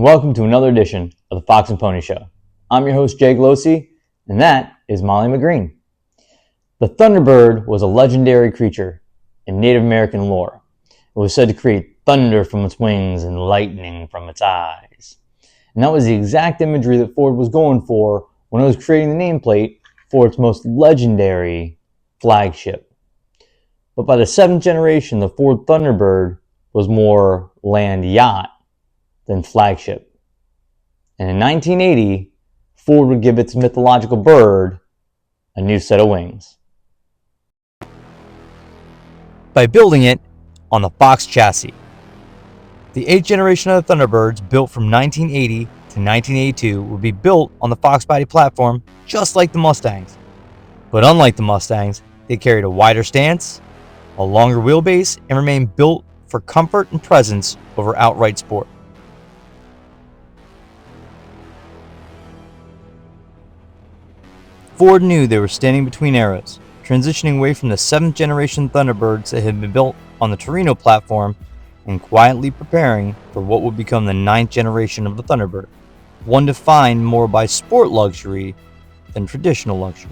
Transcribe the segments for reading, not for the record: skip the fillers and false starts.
and welcome to another edition of the Fox and Pony Show. I'm your host, Jay Glosey, and that is Molly McGreen. The Thunderbird was a legendary creature in Native American lore. It was said to create thunder from its wings and lightning from its eyes. And that was the exact imagery that Ford was going for when it was creating the nameplate for its most legendary flagship. But by the 7th generation, the Ford Thunderbird was more land yacht than flagship. And in 1980, Ford would give its mythological bird a new set of wings by building it on the Fox chassis. The 8th generation of the Thunderbirds, built from 1980 to 1982, would be built on the Fox body platform just like the Mustangs. But unlike the Mustangs, they carried a wider stance, a longer wheelbase, and remained built for comfort and presence over outright sport. Ford knew they were standing between eras, transitioning away from the 7th generation Thunderbirds that had been built on the Torino platform and quietly preparing for what would become the 9th generation of the Thunderbird, one defined more by sport luxury than traditional luxury.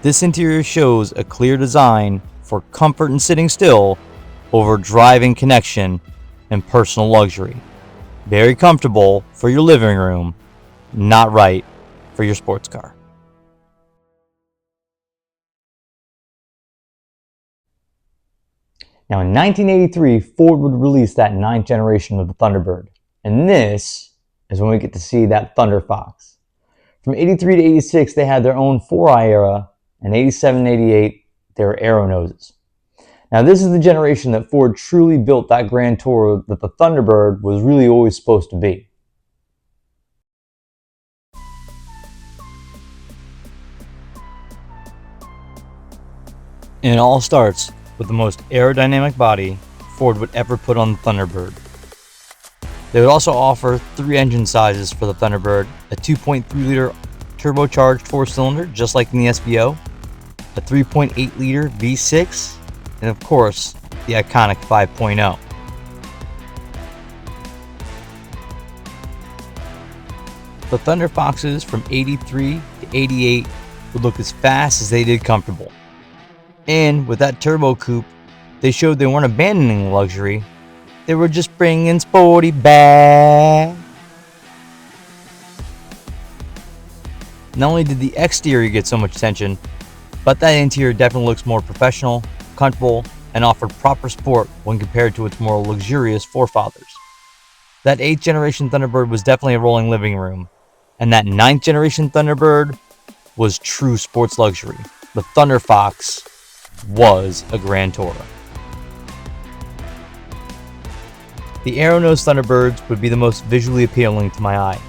This interior shows a clear design for comfort and sitting still over driving connection and personal luxury. Very comfortable for your living room, not right for your sports car. Now in 1983, Ford would release that 9th generation of the Thunderbird. And this is when we get to see that Thunderfox. From 83 to 86, they had their own 4-eye era, and 87 and 88, they were arrow noses. Now this is the generation that Ford truly built that grand tour that the Thunderbird was really always supposed to be. And it all starts with the most aerodynamic body Ford would ever put on the Thunderbird. They would also offer 3 engine sizes for the Thunderbird: a 2.3-liter turbocharged 4-cylinder, just like in the SVO, a 3.8-liter V6, and of course, the iconic 5.0. The Thunderfoxes from 83 to 88 would look as fast as they did comfortable. And with that turbo coupe, they showed they weren't abandoning luxury, they were just bringing sporty back. Not only did the exterior get so much attention, but that interior definitely looks more professional, comfortable, and offered proper sport when compared to its more luxurious forefathers. That 8th generation Thunderbird was definitely a rolling living room, and that 9th generation Thunderbird was true sports luxury. The Thunderfox was a grand tourer. The arrow-nosed Thunderbirds would be the most visually appealing to my eye.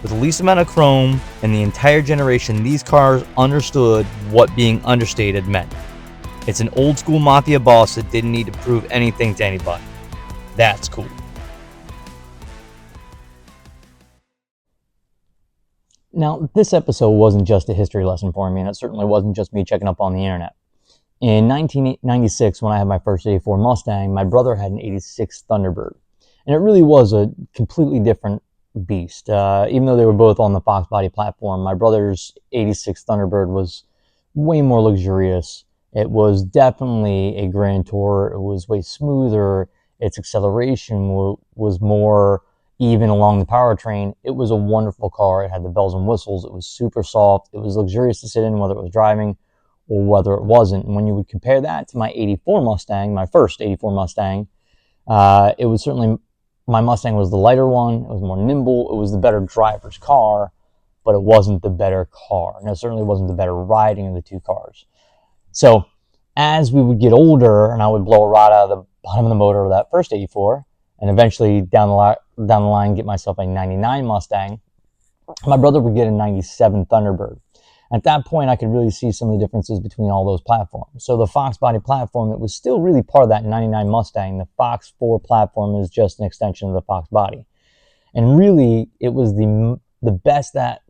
With the least amount of chrome in the entire generation, these cars understood what being understated meant. It's an old school mafia boss that didn't need to prove anything to anybody. That's cool. Now, this episode wasn't just a history lesson for me, and it certainly wasn't just me checking up on the internet. In 1996, when I had my first 84 Mustang, my brother had an 86 Thunderbird. And it really was a completely different beast. Even though they were both on the Fox body platform, my brother's 86 Thunderbird was way more luxurious. It was definitely a grand tour. It was way smoother. Its acceleration was more even along the powertrain. It was a wonderful car. It had the bells and whistles. It was super soft. It was luxurious to sit in, whether it was driving or whether it wasn't. And when you would compare that to my 84 Mustang, my first 84 Mustang, it was certainly, my Mustang was the lighter one. It was more nimble. It was the better driver's car, but it wasn't the better car. And it certainly wasn't the better riding of the two cars. So as we would get older and I would blow a rod out of the bottom of the motor of that first 84 and eventually down the line get myself a 99 Mustang, my brother would get a 97 Thunderbird. At that point, I could really see some of the differences between all those platforms. So the Fox body platform, it was still really part of that 99 Mustang. The Fox 4 platform is just an extension of the Fox body. And really, it was the best that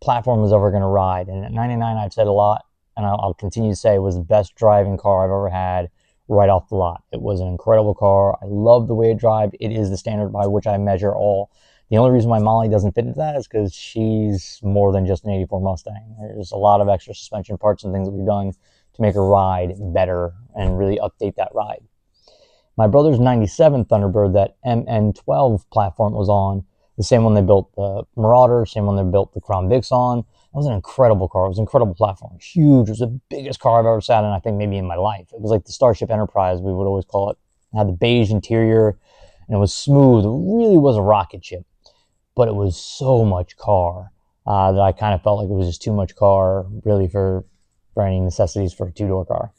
platform was ever going to ride. And at 99, I've said a lot, and I'll continue to say it was the best driving car I've ever had right off the lot. It was an incredible car. I love the way it drives. It is the standard by which I measure all. The only reason why Molly doesn't fit into that is because she's more than just an 84 Mustang. There's a lot of extra suspension parts and things that we've done to make her ride better and really update that ride. My brother's 97 Thunderbird, that MN12 platform was on, the same one they built the Marauder, same one they built the Crown Vics on. That was an incredible car. It was an incredible platform. Huge. It was the biggest car I've ever sat in, I think, maybe in my life. It was like the Starship Enterprise, we would always call it. It had the beige interior, and it was smooth. It really was a rocket ship, but it was so much car that I kind of felt like it was just too much car, really, for any necessities for a two-door car.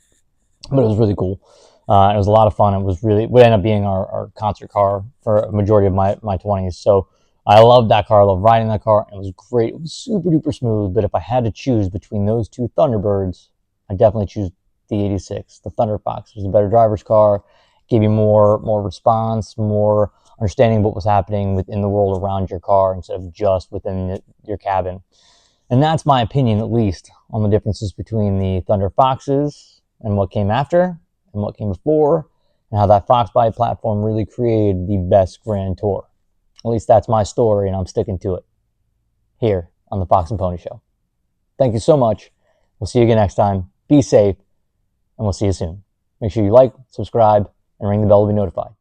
But it was really cool. It was a lot of fun. It would end up being our concert car for a majority of my 20s. So I loved that car. I loved riding that car. It was great. It was super duper smooth. But if I had to choose between those two Thunderbirds, I'd definitely choose the 86. The Thunderfox was a better driver's car. Gave you more response, more understanding of what was happening within the world around your car instead of just within your cabin. And that's my opinion, at least, on the differences between the Thunderfoxes and what came after and what came before, and how that Fox body platform really created the best Grand Tour. At least that's my story, and I'm sticking to it here on the Fox and Pony Show. Thank you so much. We'll see you again next time. Be safe, and we'll see you soon. Make sure you like, subscribe, and ring the bell to be notified.